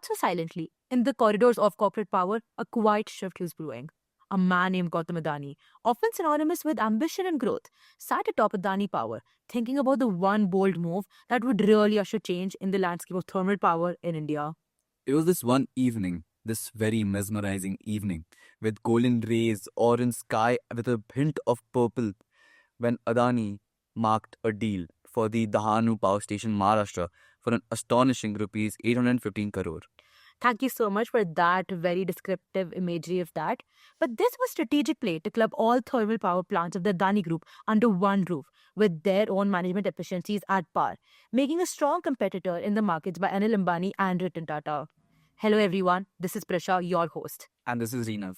not so silently. In the corridors of corporate power, a quiet shift is brewing. A man named Gautam Adani, often synonymous with ambition and growth, sat atop Adani Power, thinking about the one bold move that would really usher change in the landscape of thermal power in India. It was this one evening, this very mesmerizing evening, with golden rays, orange sky with a hint of purple, when Adani marked a deal for the Dahanu Power Station, Maharashtra, for an astonishing rupees 815 crore. Thank you so much for that very descriptive imagery of that. But this was strategic play to club all thermal power plants of the Adani Group under one roof with their own management efficiencies at par, making a strong competitor in the markets by Anil Ambani and Ratan Tata. Hello everyone, this is Prasha, your host. And this is Reenav.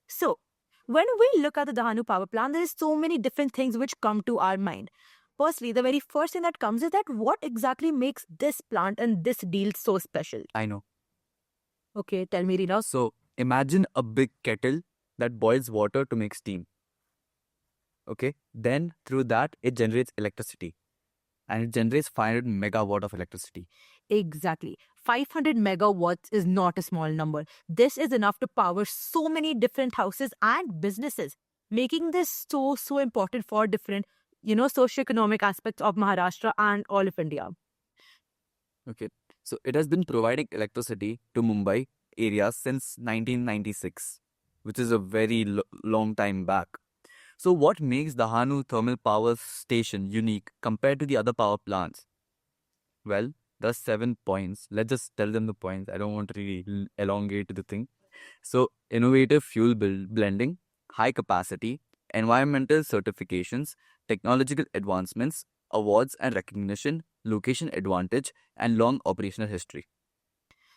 So, when we look at the Dahanu power plant, there is so many different things which come to our mind. Firstly, the very first thing that comes is that what exactly makes this plant and this deal so special? I know. Okay, tell me, Rina. So imagine a big kettle that boils water to make steam. Okay, then through that it generates electricity, and it generates 500 megawatt of electricity. Exactly. 500 megawatts is not a small number. This is enough to power so many different houses and businesses, making this so important for different, socioeconomic aspects of Maharashtra and all of India. Okay, so it has been providing electricity to Mumbai areas since 1996, which is a very long time back. So what makes the Hanu thermal power station unique compared to the other power plants? Well, there's 7 points. Let's just tell them the points. I don't want to really elongate the thing. So innovative fuel blending, high capacity, environmental certifications, technological advancements, awards and recognition, location advantage, and long operational history.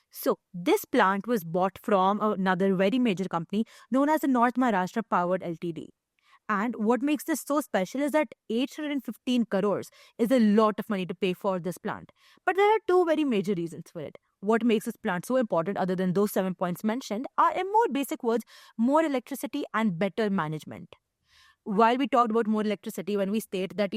So, this plant was bought from another very major company known as the North Maharashtra Powered Ltd. And what makes this so special is that 815 crores is a lot of money to pay for this plant. But there are two very major reasons for it. What makes this plant so important, other than those 7 points mentioned, are in more basic words, more electricity and better management. While we talked about more electricity, when we state that,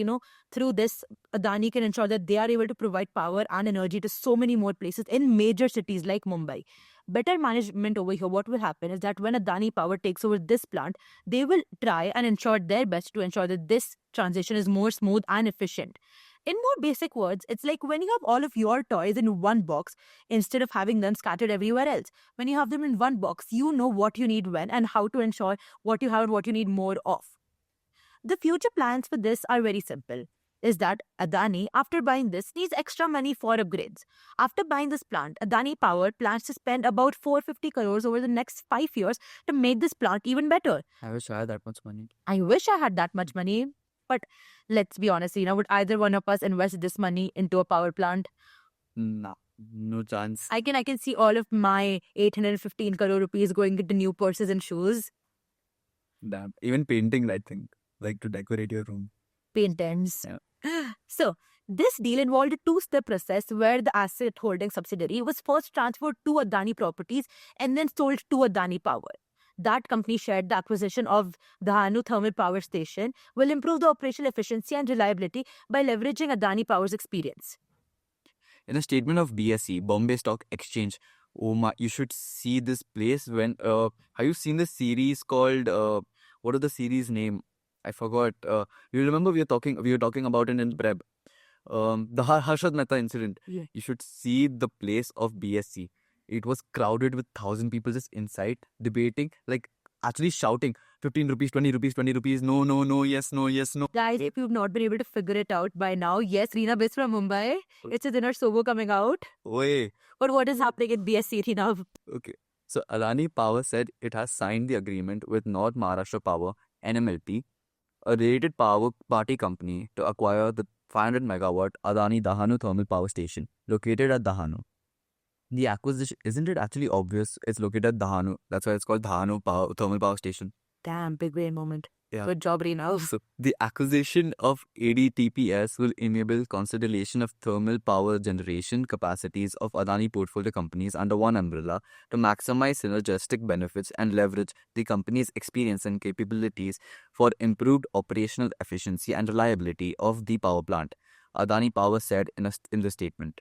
through this, Adani can ensure that they are able to provide power and energy to so many more places in major cities like Mumbai. Better management over here, what will happen is that when Adani Power takes over this plant, they will try and ensure their best to ensure that this transition is more smooth and efficient. In more basic words, it's like when you have all of your toys in one box instead of having them scattered everywhere else. When you have them in one box, you know what you need when and how to ensure what you have and what you need more of. The future plans for this are very simple. Is that Adani, after buying this, needs extra money for upgrades. After buying this plant, Adani Power plans to spend about 450 crores over the next 5 years to make this plant even better. I wish I had that much money. I wish I had that much money, but let's be honest, would either one of us invest this money into a power plant? Nah, no chance. I can see all of my 815 crore rupees going into new purses and shoes. Damn, even painting, I think, like to decorate your room. Paintings. Yeah. So, this deal involved a two-step process where the asset holding subsidiary was first transferred to Adani Properties and then sold to Adani Power. That company shared the acquisition of the Hanu Thermal Power Station will improve the operational efficiency and reliability by leveraging Adani Power's experience. In a statement of BSE, Bombay Stock Exchange, oh my, you should see this place when, have you seen the series called, what is the series name? I forgot. You remember we were talking about it in Prep. The Harshad Mehta incident. Yeah. You should see the place of BSC. It was crowded with 1,000 people just inside debating, like actually shouting 15 rupees, 20 rupees, 20 rupees, no, yes, no, yes, no. Guys, if you've not been able to figure it out by now, yes, Reena Bis from Mumbai. It's a dinner sobo coming out. Oi. But what is happening in BSC, Reena? Okay. So Adani Power said it has signed the agreement with North Maharashtra Power, NMLP, a related power party company, to acquire the 500 megawatt Adani Dahanu thermal power station located at Dahanu. The acquisition, isn't it actually obvious? It's located at Dahanu. That's why it's called Dahanu thermal power station. Damn, big brain moment. Yeah. Good job, Reena. So the acquisition of ADTPS will enable consolidation of thermal power generation capacities of Adani portfolio companies under one umbrella to maximize synergistic benefits and leverage the company's experience and capabilities for improved operational efficiency and reliability of the power plant, Adani Power said in the statement.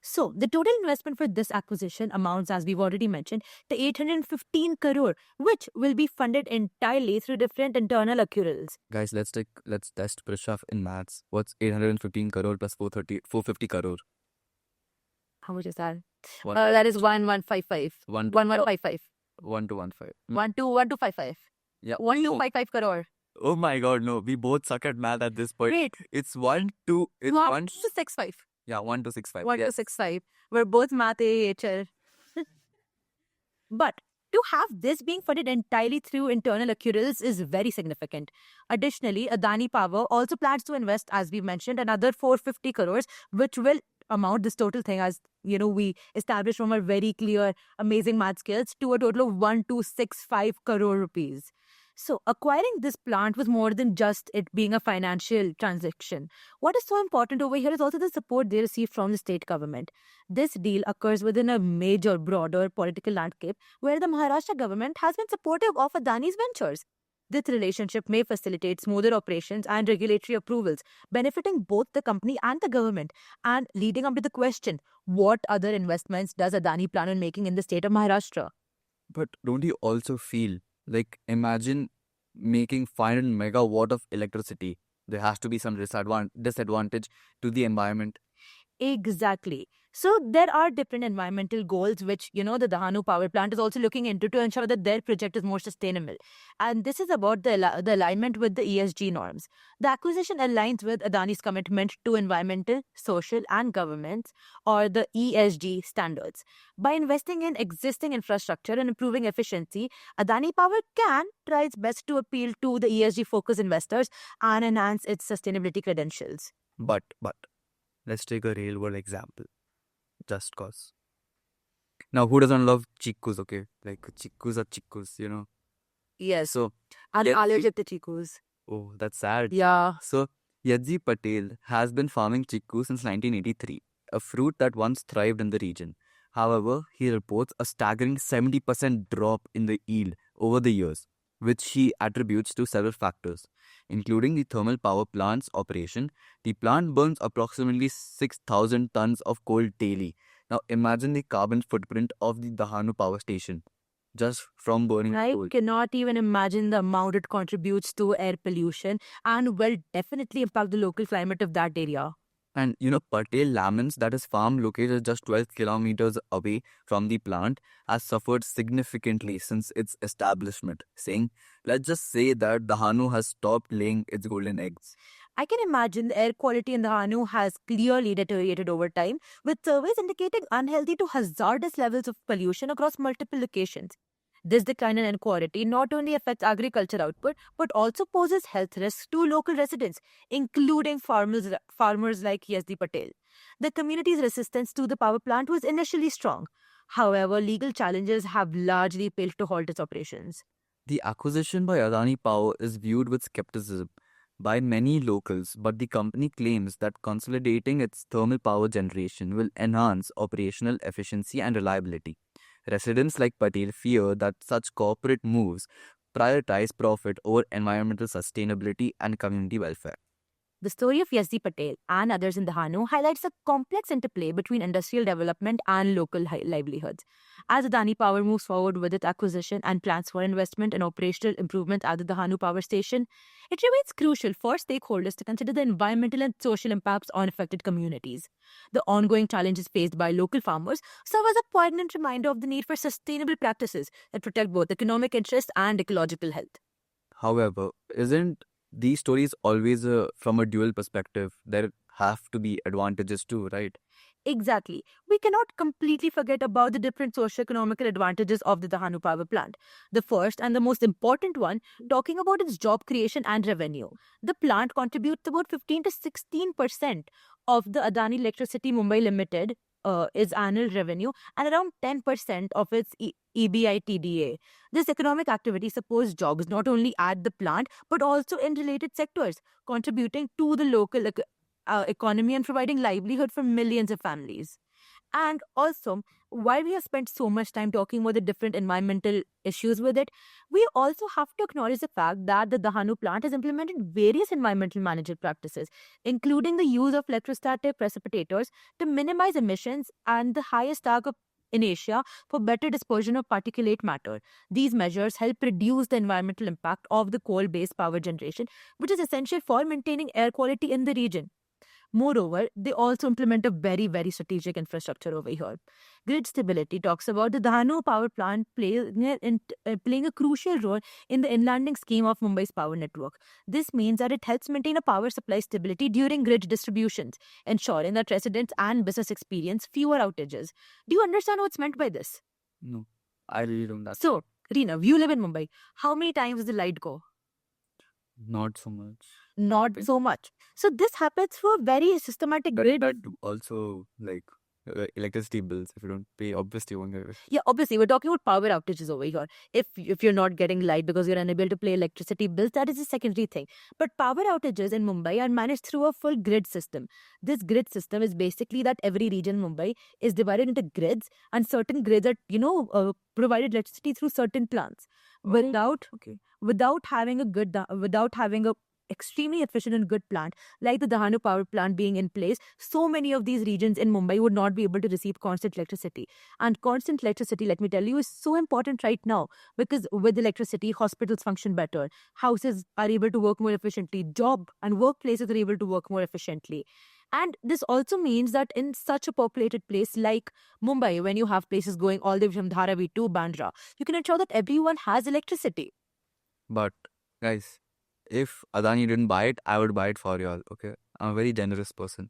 So, the total investment for this acquisition amounts, as we've already mentioned, to 815 crore, which will be funded entirely through different internal accruals. Guys, let's test Prashaf in maths. What's 815 crore plus 450 crore? How much is that? One, That is 1155. one, 1155. 1215. 1255. Yeah. 1255 crore. Oh my God, no. We both suck at math at this point. Wait, It's 1, 2, it's 1. 1265. Yeah, 1265. 1265. We're both math AHL. But to have this being funded entirely through internal accruals is very significant. Additionally, Adani Power also plans to invest, as we mentioned, another 450 crores, which will amount this total thing, as you know, we established from our very clear, amazing math skills, to a total of 1265 crore rupees. So, acquiring this plant was more than just it being a financial transaction. What is so important over here is also the support they received from the state government. This deal occurs within a major, broader political landscape where the Maharashtra government has been supportive of Adani's ventures. This relationship may facilitate smoother operations and regulatory approvals, benefiting both the company and the government, and leading up to the question, what other investments does Adani plan on making in the state of Maharashtra? But don't you also feel like, imagine making 500 megawatt of electricity? There has to be some disadvantage to the environment. Exactly. So there are different environmental goals which, the Dahanu power plant is also looking into to ensure that their project is more sustainable. And this is about the alignment with the ESG norms. The acquisition aligns with Adani's commitment to environmental, social and governance, or the ESG standards. By investing in existing infrastructure and improving efficiency, Adani Power can try its best to appeal to the ESG-focused investors and enhance its sustainability credentials. But let's take a real world example. Just cause. Now, who doesn't love chikkus, okay? Like, chikkus are chikkus, you know? Yes. So, I'm yeah, allergic to chikkus. oh, that's sad. Yeah. So, Yadzi Patel has been farming chikku since 1983, a fruit that once thrived in the region. However, he reports a staggering 70% drop in the yield over the years, which he attributes to several factors, including the thermal power plant's operation. The plant burns approximately 6,000 tons of coal daily. Now, imagine the carbon footprint of the Dahanu power station just from burning I coal. cannot even imagine the amount it contributes to air pollution and will definitely impact the local climate of that area. And Patel Lamins, that is farm located just 12 kilometers away from the plant, has suffered significantly since its establishment, saying, let's just say that Dahanu has stopped laying its golden eggs. I can imagine the air quality in the Hanu has clearly deteriorated over time, with surveys indicating unhealthy to hazardous levels of pollution across multiple locations. This decline in air quality not only affects agriculture output but also poses health risks to local residents, including farmers like Yasdi Patel. The community's resistance to the power plant was initially strong. However, legal challenges have largely failed to halt its operations. The acquisition by Adani Power is viewed with skepticism by many locals, but the company claims that consolidating its thermal power generation will enhance operational efficiency and reliability. Residents like Patel fear that such corporate moves prioritize profit over environmental sustainability and community welfare. The story of Yazdi Patel and others in the Hanu highlights a complex interplay between industrial development and local livelihoods. As Adani Power moves forward with its acquisition and plans for investment and operational improvement at the Dahanu Power Station, it remains crucial for stakeholders to consider the environmental and social impacts on affected communities. The ongoing challenges faced by local farmers serve as a poignant reminder of the need for sustainable practices that protect both economic interests and ecological health. However, isn't these stories always from a dual perspective? There have to be advantages too, right? Exactly. We cannot completely forget about the different socio-economical advantages of the Dahanu power plant. The first and the most important one, talking about its job creation and revenue. The plant contributes about 15 to 16% of the Adani Electricity Mumbai Limited is annual revenue and around 10% of its EBITDA. This economic activity supports jobs not only at the plant but also in related sectors, contributing to the local economy and providing livelihood for millions of families. And also, while we have spent so much time talking about the different environmental issues with it, we also have to acknowledge the fact that the Dahanu plant has implemented various environmental management practices, including the use of electrostatic precipitators to minimize emissions and the highest target in Asia for better dispersion of particulate matter. These measures help reduce the environmental impact of the coal-based power generation, which is essential for maintaining air quality in the region. Moreover, they also implement a very, very strategic infrastructure over here. Grid stability talks about the Dahanu power plant playing a crucial role in the inlanding scheme of Mumbai's power network. This means that it helps maintain a power supply stability during grid distributions, ensuring that residents and business experience fewer outages. Do you understand what's meant by this? No, I really don't. That So, Reena, you live in Mumbai. How many times does the light go? not so much. Not Okay. so much. So, this happens through a very systematic grid. That also like electricity bills. If you don't pay, obviously you won't get it. Yeah, obviously, we're talking about power outages over here. If you're not getting light because you're unable to pay electricity bills, that is a secondary thing. But power outages in Mumbai are managed through a full grid system. This grid system is basically that every region in Mumbai is divided into grids, and certain grids are, provided electricity through certain plants. Without Okay. without having a extremely efficient and good plant like the Dahanu power plant being in place, so many of these regions in Mumbai would not be able to receive constant electricity. And constant electricity, let me tell you, is so important right now because with electricity, hospitals function better, houses are able to work more efficiently, job and workplaces are able to work more efficiently. And this also means that in such a populated place like Mumbai, when you have places going all the way from Dharavi to Bandra, you can ensure that everyone has electricity. But guys, if Adani didn't buy it, I would buy it for y'all. Okay, I'm a very generous person.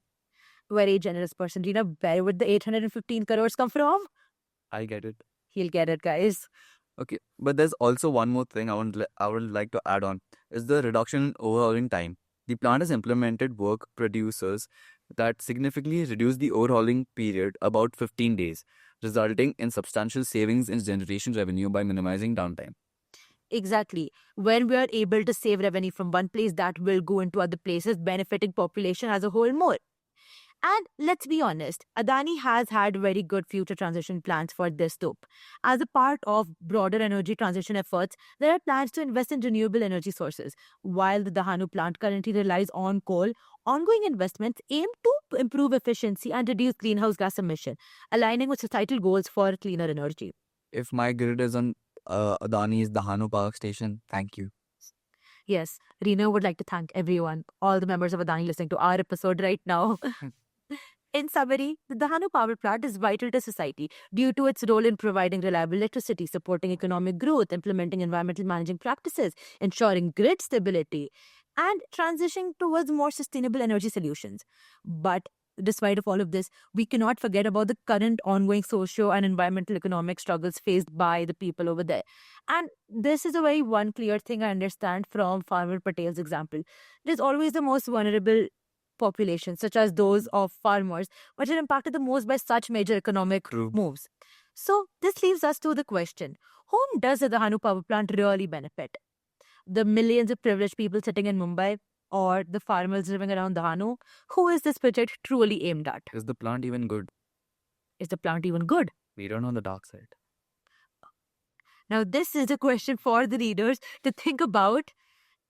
Very generous person. Rina, where would the 815 crores come from? I get it. He'll get it, guys. Okay, but there's also one more thing I would like to add on is the reduction in overhauling time. The plant has implemented work producers that significantly reduce the overhauling period about 15 days, resulting in substantial savings in generation revenue by minimizing downtime. Exactly. When we are able to save revenue from one place, that will go into other places, benefiting population as a whole more. And let's be honest, Adani has had very good future transition plans for this too. As a part of broader energy transition efforts, there are plans to invest in renewable energy sources. While the Dahanu plant currently relies on coal, ongoing investments aim to improve efficiency and reduce greenhouse gas emission, aligning with societal goals for cleaner energy. If my grid is on Adani's Dahanu Power Station, thank you. Yes, Reno would like to thank everyone, all the members of Adani listening to our episode right now. In summary, the Dahanu power plant is vital to society due to its role in providing reliable electricity, supporting economic growth, implementing environmental managing practices, ensuring grid stability, and transitioning towards more sustainable energy solutions. But despite of all of this, we cannot forget about the current ongoing socio and environmental economic struggles faced by the people over there. And this is a very one clear thing I understand from Farmer Patel's example. It is always the most vulnerable populations, such as those of farmers, which are impacted the most by such major economic True. moves. So, this leaves us to the question, whom does the Dahanu power plant really benefit? The millions of privileged people sitting in Mumbai or the farmers living around Dahanu? Who is this project truly aimed at? Is the plant even good? Is the plant even good? We don't know the dark side. Now, this is a question for the readers to think about.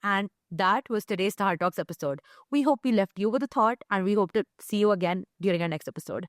And that was today's Star Talks episode. We hope we left you with a thought, and we hope to see you again during our next episode.